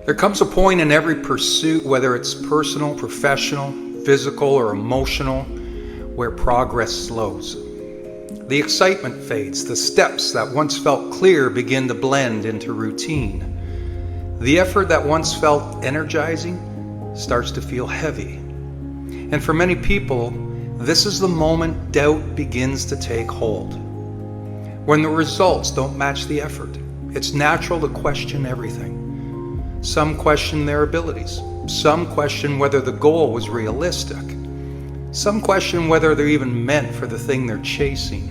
There comes a point in every pursuit, whether it's personal, professional, physical, or emotional, where progress slows. The excitement fades. The steps that once felt clear begin to blend into routine. The effort that once felt energizing starts to feel heavy. And for many people, this is the moment doubt begins to take hold. When the results don't match the effort, it's natural to question everything. Some question their abilities. Some question whether the goal was realistic. Some question whether they're even meant for the thing they're chasing.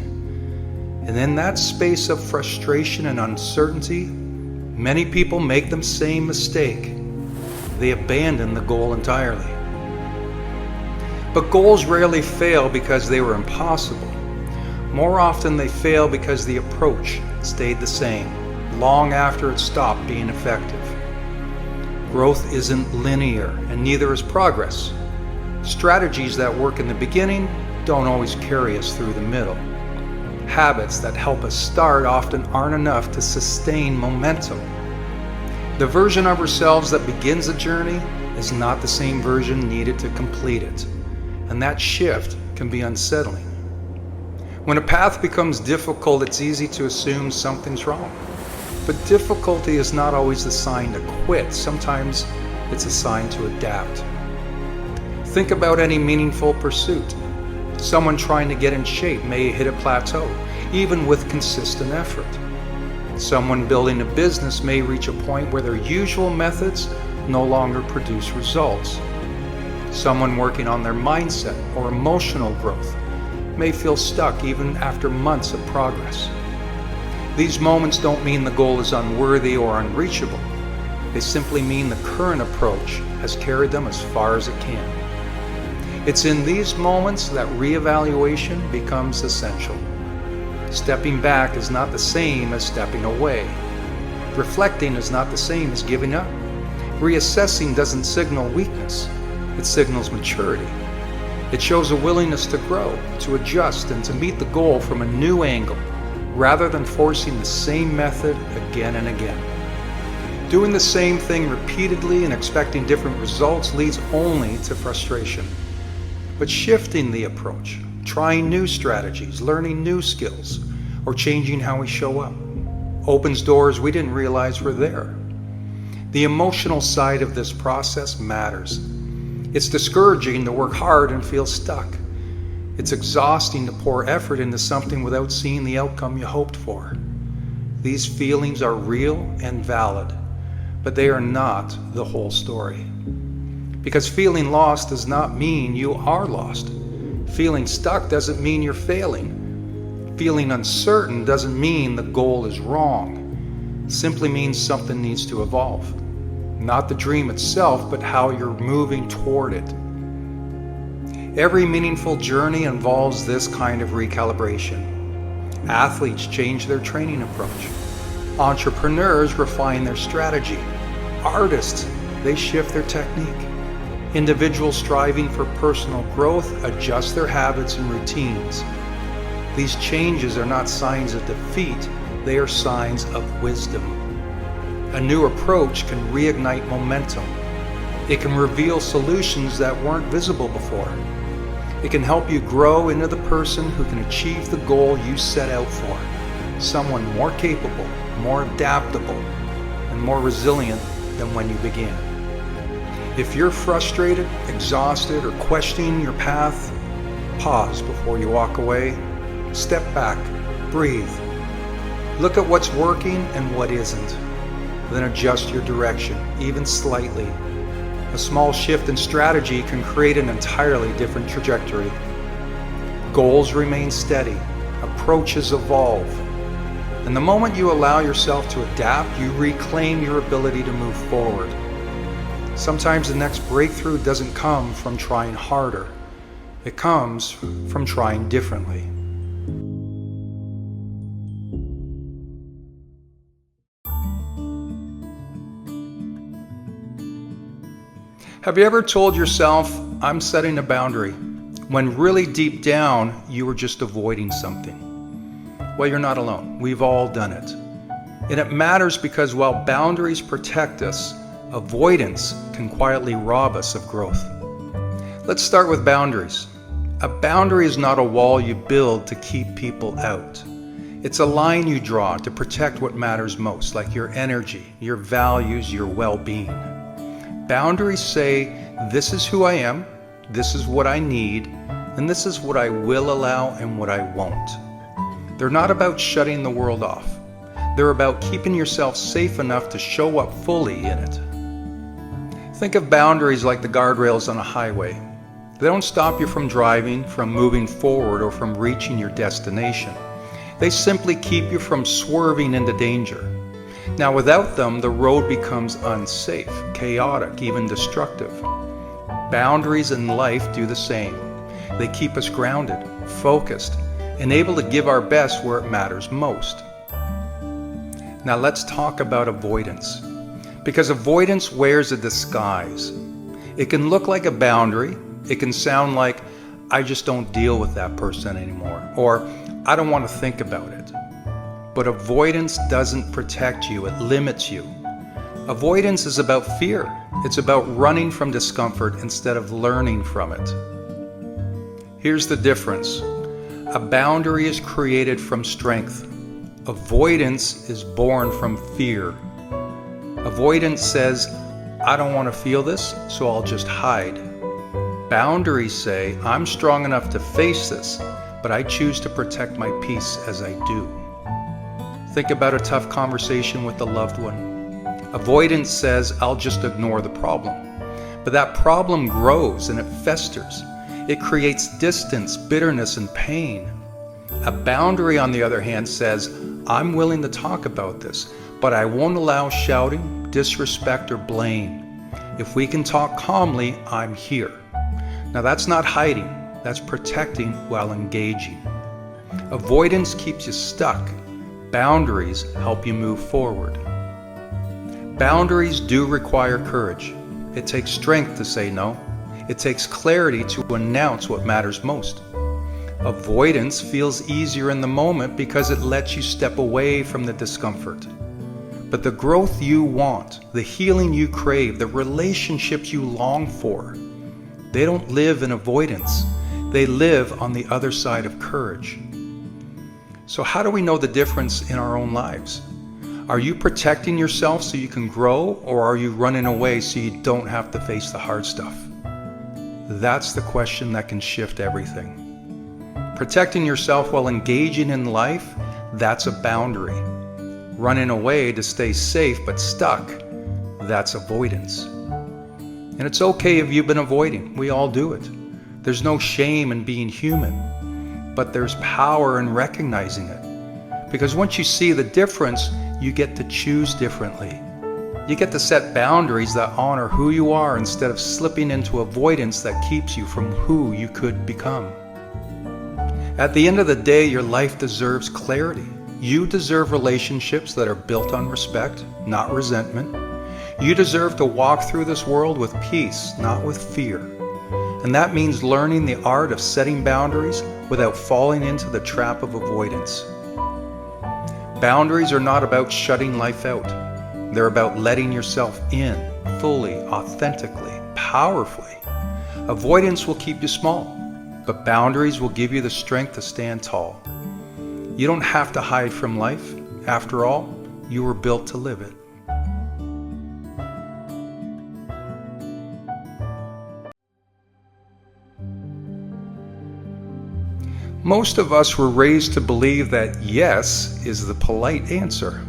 And in that space of frustration and uncertainty, many people make the same mistake. They abandon the goal entirely. But goals rarely fail because they were impossible. More often they fail because the approach stayed the same, long after it stopped being effective. Growth isn't linear, and neither is progress. Strategies that work in the beginning don't always carry us through the middle. Habits that help us start often aren't enough to sustain momentum. The version of ourselves that begins a journey is not the same version needed to complete it, and that shift can be unsettling. When a path becomes difficult, it's easy to assume something's wrong. But difficulty is not always the sign to quit. Sometimes it's a sign to adapt. Think about any meaningful pursuit. Someone trying to get in shape may hit a plateau, even with consistent effort. Someone building a business may reach a point where their usual methods no longer produce results. Someone working on their mindset or emotional growth may feel stuck even after months of progress. These moments don't mean the goal is unworthy or unreachable. They simply mean the current approach has carried them as far as it can. It's in these moments that reevaluation becomes essential. Stepping back is not the same as stepping away. Reflecting is not the same as giving up. Reassessing doesn't signal weakness. It signals maturity. It shows a willingness to grow, to adjust, and to meet the goal from a new angle, rather than forcing the same method again and again. Doing the same thing repeatedly and expecting different results leads only to frustration. But shifting the approach, trying new strategies, learning new skills, or changing how we show up, opens doors we didn't realize were there. The emotional side of this process matters. It's discouraging to work hard and feel stuck. It's exhausting to pour effort into something without seeing the outcome you hoped for. These feelings are real and valid, but they are not the whole story. Because feeling lost does not mean you are lost. Feeling stuck doesn't mean you're failing. Feeling uncertain doesn't mean the goal is wrong. It simply means something needs to evolve. Not the dream itself, but how you're moving toward it. Every meaningful journey involves this kind of recalibration. Athletes change their training approach. Entrepreneurs refine their strategy. Artists, they shift their technique. Individuals striving for personal growth adjust their habits and routines. These changes are not signs of defeat, they are signs of wisdom. A new approach can reignite momentum. It can reveal solutions that weren't visible before. It can help you grow into the person who can achieve the goal you set out for. Someone more capable, more adaptable, and more resilient than when you began. If you're frustrated, exhausted, or questioning your path, pause before you walk away. Step back, breathe. Look at what's working and what isn't. Then adjust your direction, even slightly. A small shift in strategy can create an entirely different trajectory. Goals remain steady, approaches evolve. And the moment you allow yourself to adapt, you reclaim your ability to move forward. Sometimes the next breakthrough doesn't come from trying harder. It comes from trying differently. Have you ever told yourself, I'm setting a boundary, when really deep down you were just avoiding something? Well, you're not alone. We've all done it. And it matters because while boundaries protect us, Avoidance can quietly rob us of growth. Let's start with boundaries. A boundary is not a wall you build to keep people out. It's a line you draw to protect what matters most, like your energy, your values, your well-being. Boundaries say, this is who I am, this is what I need, and this is what I will allow and what I won't. They're not about shutting the world off. They're about keeping yourself safe enough to show up fully in it. Think of boundaries like the guardrails on a highway. They don't stop you from driving, from moving forward, or from reaching your destination. They simply keep you from swerving into danger. Now, without them, the road becomes unsafe, chaotic, even destructive. Boundaries in life do the same. They keep us grounded, focused, and able to give our best where it matters most. Now let's talk about avoidance. Because avoidance wears a disguise. It can look like a boundary. It can sound like, I just don't deal with that person anymore, or I don't want to think about it. But avoidance doesn't protect you, it limits you. Avoidance is about fear. It's about running from discomfort instead of learning from it. Here's the difference. A boundary is created from strength. Avoidance is born from fear. Avoidance says, I don't want to feel this, so I'll just hide. Boundaries say, I'm strong enough to face this, but I choose to protect my peace as I do. Think about a tough conversation with a loved one. Avoidance says, I'll just ignore the problem. But that problem grows and it festers. It creates distance, bitterness, and pain. A boundary, on the other hand, says, I'm willing to talk about this, but I won't allow shouting, disrespect, or blame. If we can talk calmly, I'm here. Now that's not hiding, that's protecting while engaging. Avoidance keeps you stuck. Boundaries help you move forward. Boundaries do require courage. It takes strength to say no. It takes clarity to announce what matters most. Avoidance feels easier in the moment because it lets you step away from the discomfort. But the growth you want, the healing you crave, the relationships you long for, they don't live in avoidance. They live on the other side of courage. So how do we know the difference in our own lives? Are you protecting yourself so you can grow, or are you running away so you don't have to face the hard stuff? That's the question that can shift everything. Protecting yourself while engaging in life, that's a boundary. Running away to stay safe but stuck, that's avoidance. And it's okay if you've been avoiding. We all do it. There's no shame in being human, but there's power in recognizing it. Because once you see the difference, you get to choose differently. You get to set boundaries that honor who you are instead of slipping into avoidance that keeps you from who you could become. At the end of the day, your life deserves clarity. You deserve relationships that are built on respect, not resentment. You deserve to walk through this world with peace, not with fear. And that means learning the art of setting boundaries without falling into the trap of avoidance. Boundaries are not about shutting life out. They're about letting yourself in, fully, authentically, powerfully. Avoidance will keep you small, but boundaries will give you the strength to stand tall. You don't have to hide from life. After all, you were built to live it. Most of us were raised to believe that yes is the polite answer.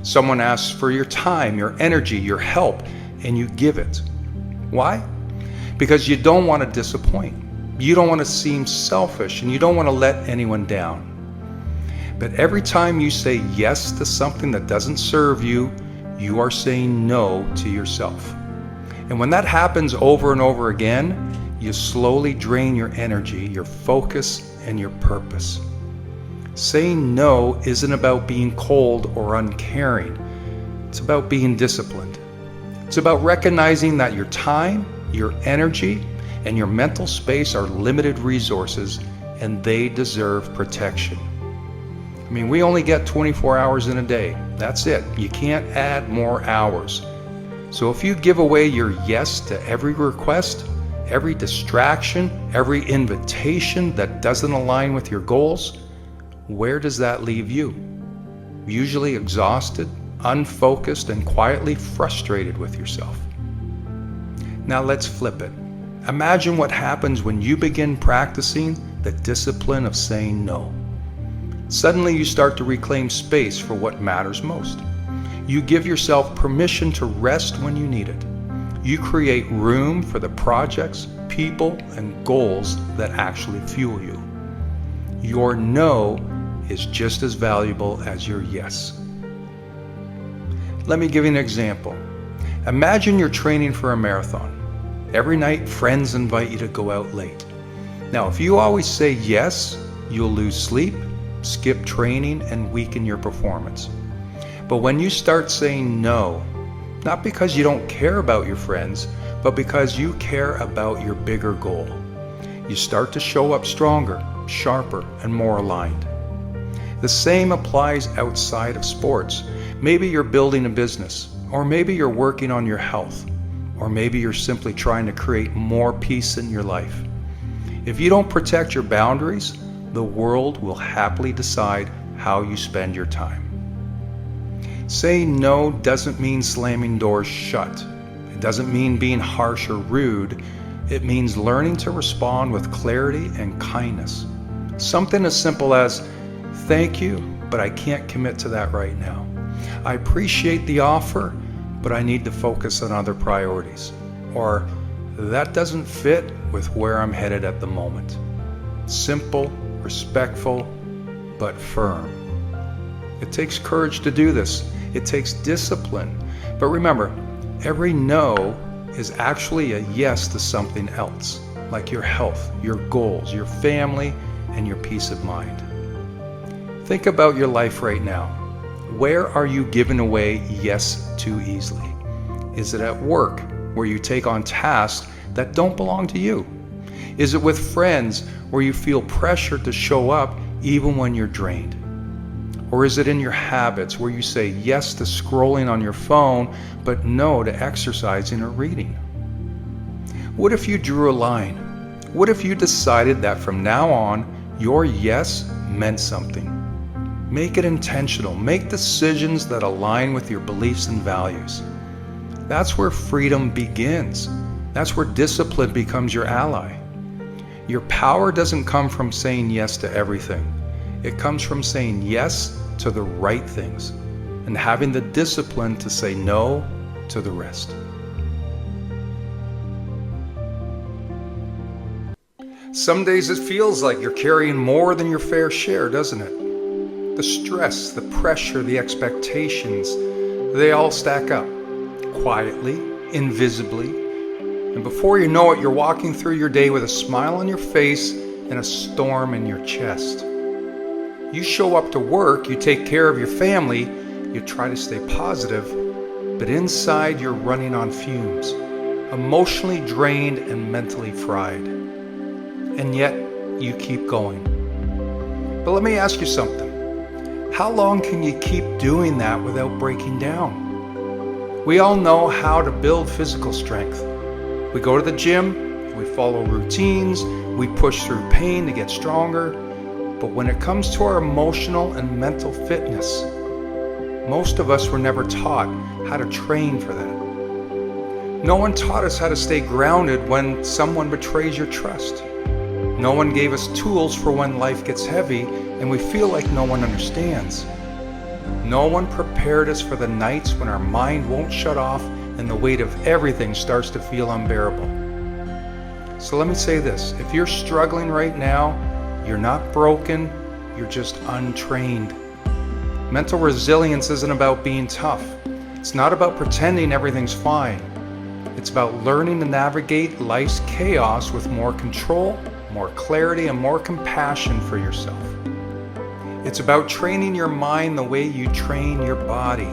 Someone asks for your time, your energy, your help, and you give it. Why? Because you don't want to disappoint. You don't want to seem selfish, and you don't want to let anyone down. But every time you say yes to something that doesn't serve you, you are saying no to yourself. And when that happens over and over again, you slowly drain your energy, your focus, and your purpose. Saying no isn't about being cold or uncaring. It's about being disciplined. It's about recognizing that your time, your energy, and your mental space are limited resources, and they deserve protection. I mean, we only get 24 hours in a day. That's it. You can't add more hours. So if you give away your yes to every request, every distraction, every invitation that doesn't align with your goals, where does that leave you? Usually exhausted, unfocused, and quietly frustrated with yourself. Now let's flip it. Imagine what happens when you begin practicing the discipline of saying no. Suddenly you start to reclaim space for what matters most. You give yourself permission to rest when you need it. You create room for the projects, people, and goals that actually fuel you. Your no is just as valuable as your yes. Let me give you an example. Imagine you're training for a marathon. Every night, friends invite you to go out late. Now, if you always say yes, you'll lose sleep, skip training, and weaken your performance. But when you start saying no, not because you don't care about your friends, but because you care about your bigger goal, you start to show up stronger, sharper, and more aligned. The same applies outside of sports. Maybe you're building a business, or maybe you're working on your health, or maybe you're simply trying to create more peace in your life. If you don't protect your boundaries, the world will happily decide how you spend your time. Saying no doesn't mean slamming doors shut. It doesn't mean being harsh or rude. It means learning to respond with clarity and kindness. Something as simple as, "Thank you, but I can't commit to that right now. I appreciate the offer, but I need to focus on other priorities." Or, "That doesn't fit with where I'm headed at the moment." Simple, respectful, but firm. It takes courage to do this. It takes discipline. But remember, every no is actually a yes to something else, like your health, your goals, your family, and your peace of mind. Think about your life right now. Where are you giving away yes too easily? Is it at work, where you take on tasks that don't belong to you? Is it with friends, where you feel pressure to show up even when you're drained? Or is it in your habits, where you say yes to scrolling on your phone, but no to exercising or reading? What if you drew a line? What if you decided that from now on, your yes meant something? Make it intentional. Make decisions that align with your beliefs and values. That's where freedom begins. That's where discipline becomes your ally. Your power doesn't come from saying yes to everything. It comes from saying yes to the right things and having the discipline to say no to the rest. Some days it feels like you're carrying more than your fair share, doesn't it? The stress, the pressure, the expectations, they all stack up, quietly, invisibly, and before you know it, you're walking through your day with a smile on your face and a storm in your chest. You show up to work, you take care of your family, you try to stay positive, but inside you're running on fumes, emotionally drained and mentally fried. And yet, you keep going. But let me ask you something. How long can you keep doing that without breaking down? We all know how to build physical strength. We go to the gym, we follow routines, we push through pain to get stronger. But when it comes to our emotional and mental fitness, most of us were never taught how to train for that. No one taught us how to stay grounded when someone betrays your trust. No one gave us tools for when life gets heavy and we feel like no one understands. No one prepared us for the nights when our mind won't shut off and the weight of everything starts to feel unbearable. So let me say this, if you're struggling right now, you're not broken, you're just untrained. Mental resilience isn't about being tough. It's not about pretending everything's fine. It's about learning to navigate life's chaos with more control, more clarity, and more compassion for yourself. It's about training your mind the way you train your body.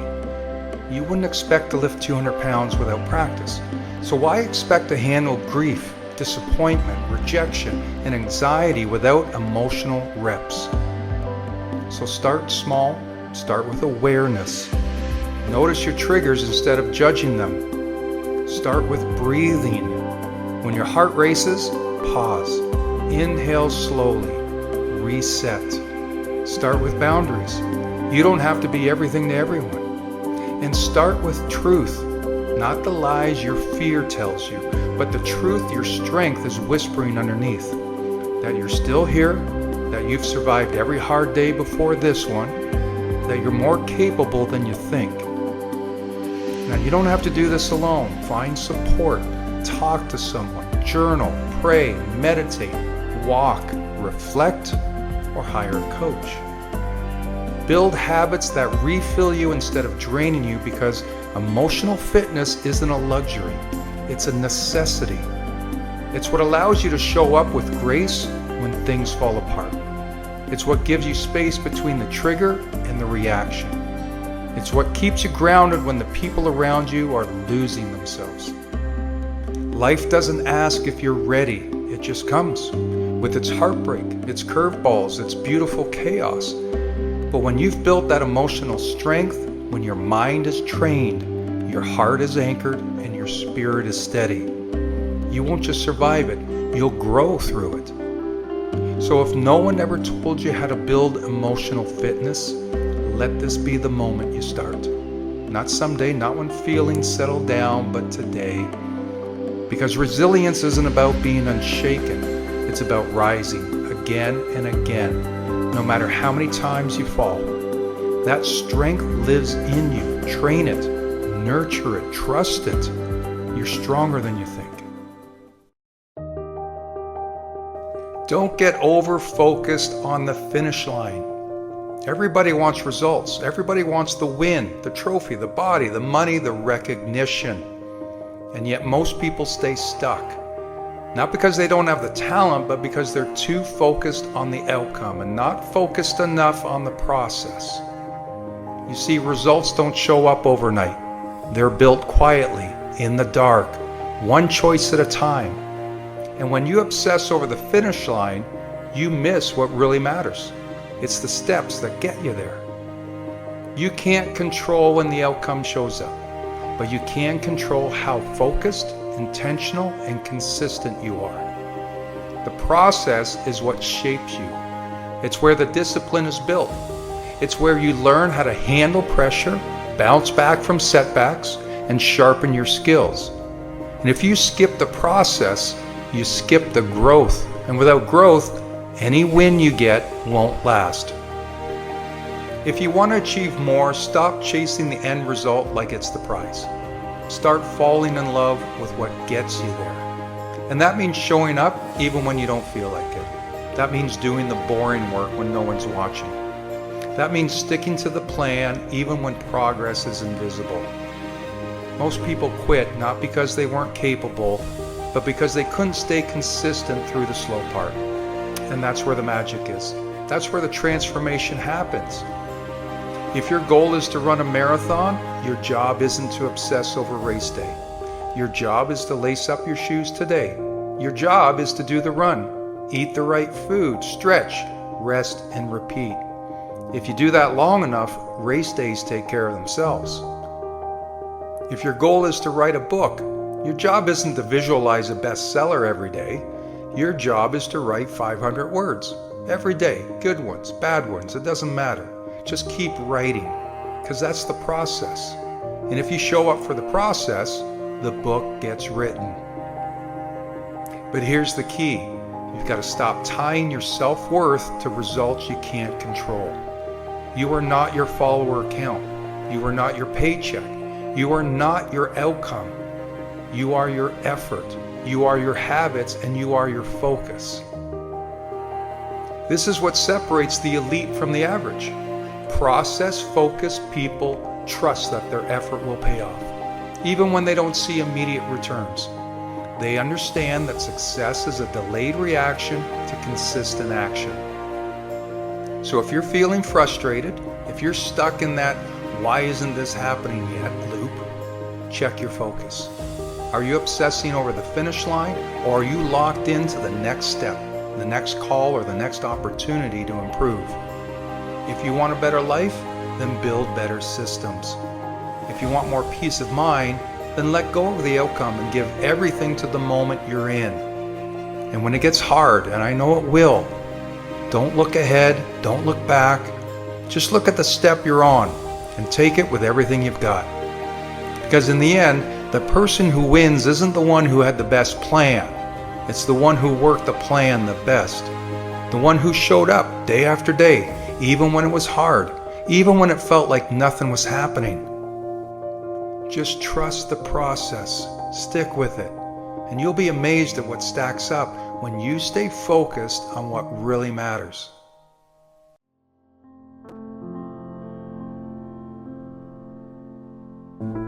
You wouldn't expect to lift 200 pounds without practice. So why expect to handle grief, disappointment, rejection, and anxiety without emotional reps? So start small, start with awareness. Notice your triggers instead of judging them. Start with breathing. When your heart races, pause. Inhale slowly. Reset. Start with boundaries. You don't have to be everything to everyone. And start with truth, not the lies your fear tells you, but the truth your strength is whispering underneath. That you're still here, that you've survived every hard day before this one, that you're more capable than you think. Now, you don't have to do this alone. Find support, talk to someone, journal, pray, meditate, walk, reflect, or hire a coach. Build habits that refill you instead of draining you, because emotional fitness isn't a luxury, it's a necessity. It's what allows you to show up with grace when things fall apart. It's what gives you space between the trigger and the reaction. It's what keeps you grounded when the people around you are losing themselves. Life doesn't ask if you're ready, it just comes. With its heartbreak, its curveballs, its beautiful chaos. But when you've built that emotional strength, when your mind is trained, your heart is anchored, and your spirit is steady, you won't just survive it, you'll grow through it. So if no one ever told you how to build emotional fitness, let this be the moment you start. Not someday, not when feelings settle down, but today. Because resilience isn't about being unshaken, it's about rising again and again, no matter how many times you fall. That strength lives in you. Train it, nurture it, trust it. You're stronger than you think. Don't get over-focused on the finish line. Everybody wants results. Everybody wants the win, the trophy, the body, the money, the recognition. And yet most people stay stuck. Not because they don't have the talent, but because they're too focused on the outcome and not focused enough on the process. You see, results don't show up overnight. They're built quietly, in the dark, one choice at a time. And when you obsess over the finish line, you miss what really matters. It's the steps that get you there. You can't control when the outcome shows up, but you can control how focused, intentional, and consistent you are. The process is what shapes you. It's where the discipline is built. It's where you learn how to handle pressure, bounce back from setbacks, and sharpen your skills. And if you skip the process, you skip the growth. And without growth, any win you get won't last. If you want to achieve more, stop chasing the end result like it's the prize. Start falling in love with what gets you there. And that means showing up even when you don't feel like it. That means doing the boring work when no one's watching. That means sticking to the plan even when progress is invisible. Most people quit not because they weren't capable, but because they couldn't stay consistent through the slow part. And that's where the magic is. That's where the transformation happens. If your goal is to run a marathon, your job isn't to obsess over race day. Your job is to lace up your shoes today. Your job is to do the run, eat the right food, stretch, rest, and repeat. If you do that long enough, race days take care of themselves. If your goal is to write a book, your job isn't to visualize a bestseller every day. Your job is to write 500 words every day, good ones, bad ones, it doesn't matter. Just keep writing, because that's the process. And if you show up for the process, the book gets written. But here's the key. You've got to stop tying your self-worth to results you can't control. You are not your follower count. You are not your paycheck. You are not your outcome. You are your effort. You are your habits, and you are your focus. This is what separates the elite from the average. Process-focused people trust that their effort will pay off, even when they don't see immediate returns. They understand that success is a delayed reaction to consistent action. So if you're feeling frustrated, if you're stuck in that "why isn't this happening yet" loop, check your focus. Are you obsessing over the finish line, or are you locked into the next step, the next call, or the next opportunity to improve? If you want a better life, then build better systems. If you want more peace of mind, then let go of the outcome and give everything to the moment you're in. And when it gets hard, and I know it will, don't look ahead, don't look back. Just look at the step you're on and take it with everything you've got. Because in the end, the person who wins isn't the one who had the best plan. It's the one who worked the plan the best. The one who showed up day after day, even when it was hard, even when it felt like nothing was happening. Just trust the process, stick with it, and you'll be amazed at what stacks up when you stay focused on what really matters.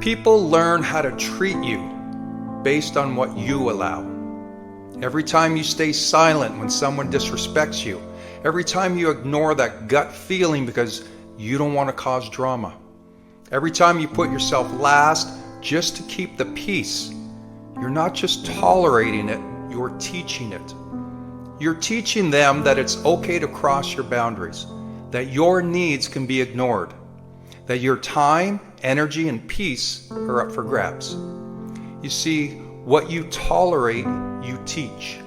People learn how to treat you based on what you allow. Every time you stay silent when someone disrespects you, every time you ignore that gut feeling because you don't want to cause drama, every time you put yourself last just to keep the peace, you're not just tolerating it, you're teaching it. You're teaching them that it's okay to cross your boundaries, that your needs can be ignored, that your time, energy, and peace are up for grabs. You see, what you tolerate, you teach.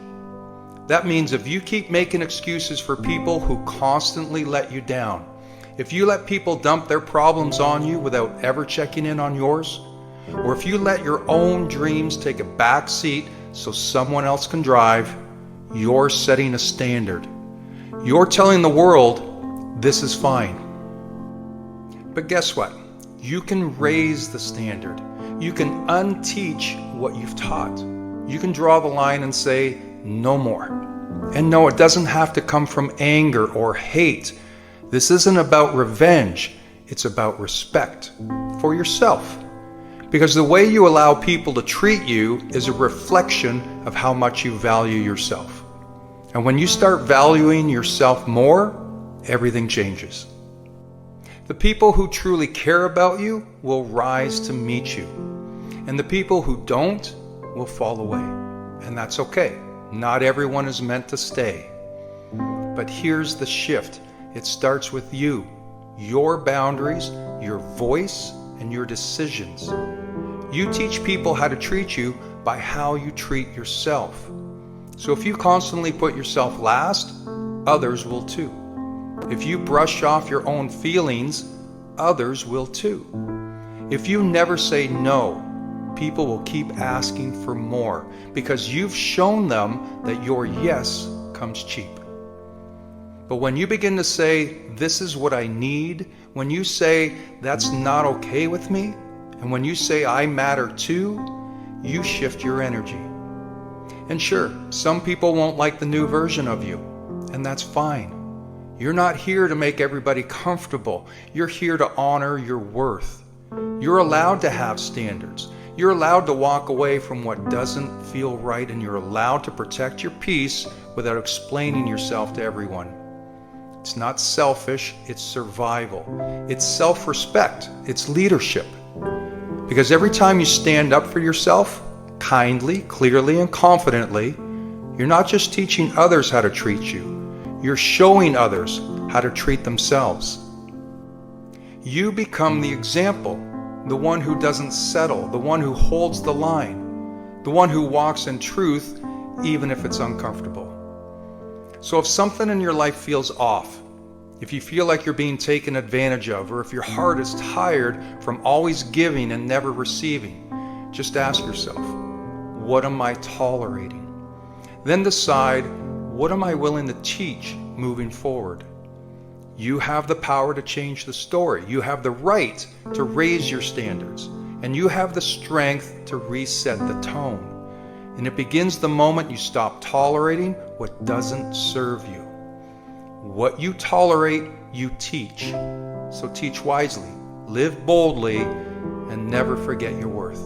That means if you keep making excuses for people who constantly let you down, if you let people dump their problems on you without ever checking in on yours, or if you let your own dreams take a back seat so someone else can drive, you're setting a standard. You're telling the world, this is fine. But guess what? You can raise the standard. You can unteach what you've taught. You can draw the line and say, no more. And no, it doesn't have to come from anger or hate. This isn't about revenge. It's about respect for yourself. Because the way you allow people to treat you is a reflection of how much you value yourself. And when you start valuing yourself more, everything changes. The people who truly care about you will rise to meet you. And the people who don't will fall away. And that's okay. Not everyone is meant to stay. But here's the shift. It starts with you, your boundaries, your voice, and your decisions. You teach people how to treat you by how you treat yourself. So if you constantly put yourself last, others will too. If you brush off your own feelings, others will too. If you never say no, people will keep asking for more because you've shown them that your yes comes cheap. But when you begin to say, this is what I need, when you say, that's not okay with me, and when you say, I matter too, you shift your energy. And sure, some people won't like the new version of you, and that's fine. You're not here to make everybody comfortable. You're here to honor your worth. You're allowed to have standards. You're allowed to walk away from what doesn't feel right, and you're allowed to protect your peace without explaining yourself to everyone. It's not selfish, it's survival. It's self-respect, it's leadership. Because every time you stand up for yourself, kindly, clearly, and confidently, you're not just teaching others how to treat you, you're showing others how to treat themselves. You become the example, the one who doesn't settle, the one who holds the line, the one who walks in truth even if it's uncomfortable. So if something in your life feels off, if you feel like you're being taken advantage of, or if your heart is tired from always giving and never receiving, just ask yourself, what am I tolerating? Then decide, what am I willing to teach moving forward? You have the power to change the story. You have the right to raise your standards, and you have the strength to reset the tone. And it begins the moment you stop tolerating what doesn't serve you. What you tolerate, you teach. So teach wisely, live boldly, and never forget your worth.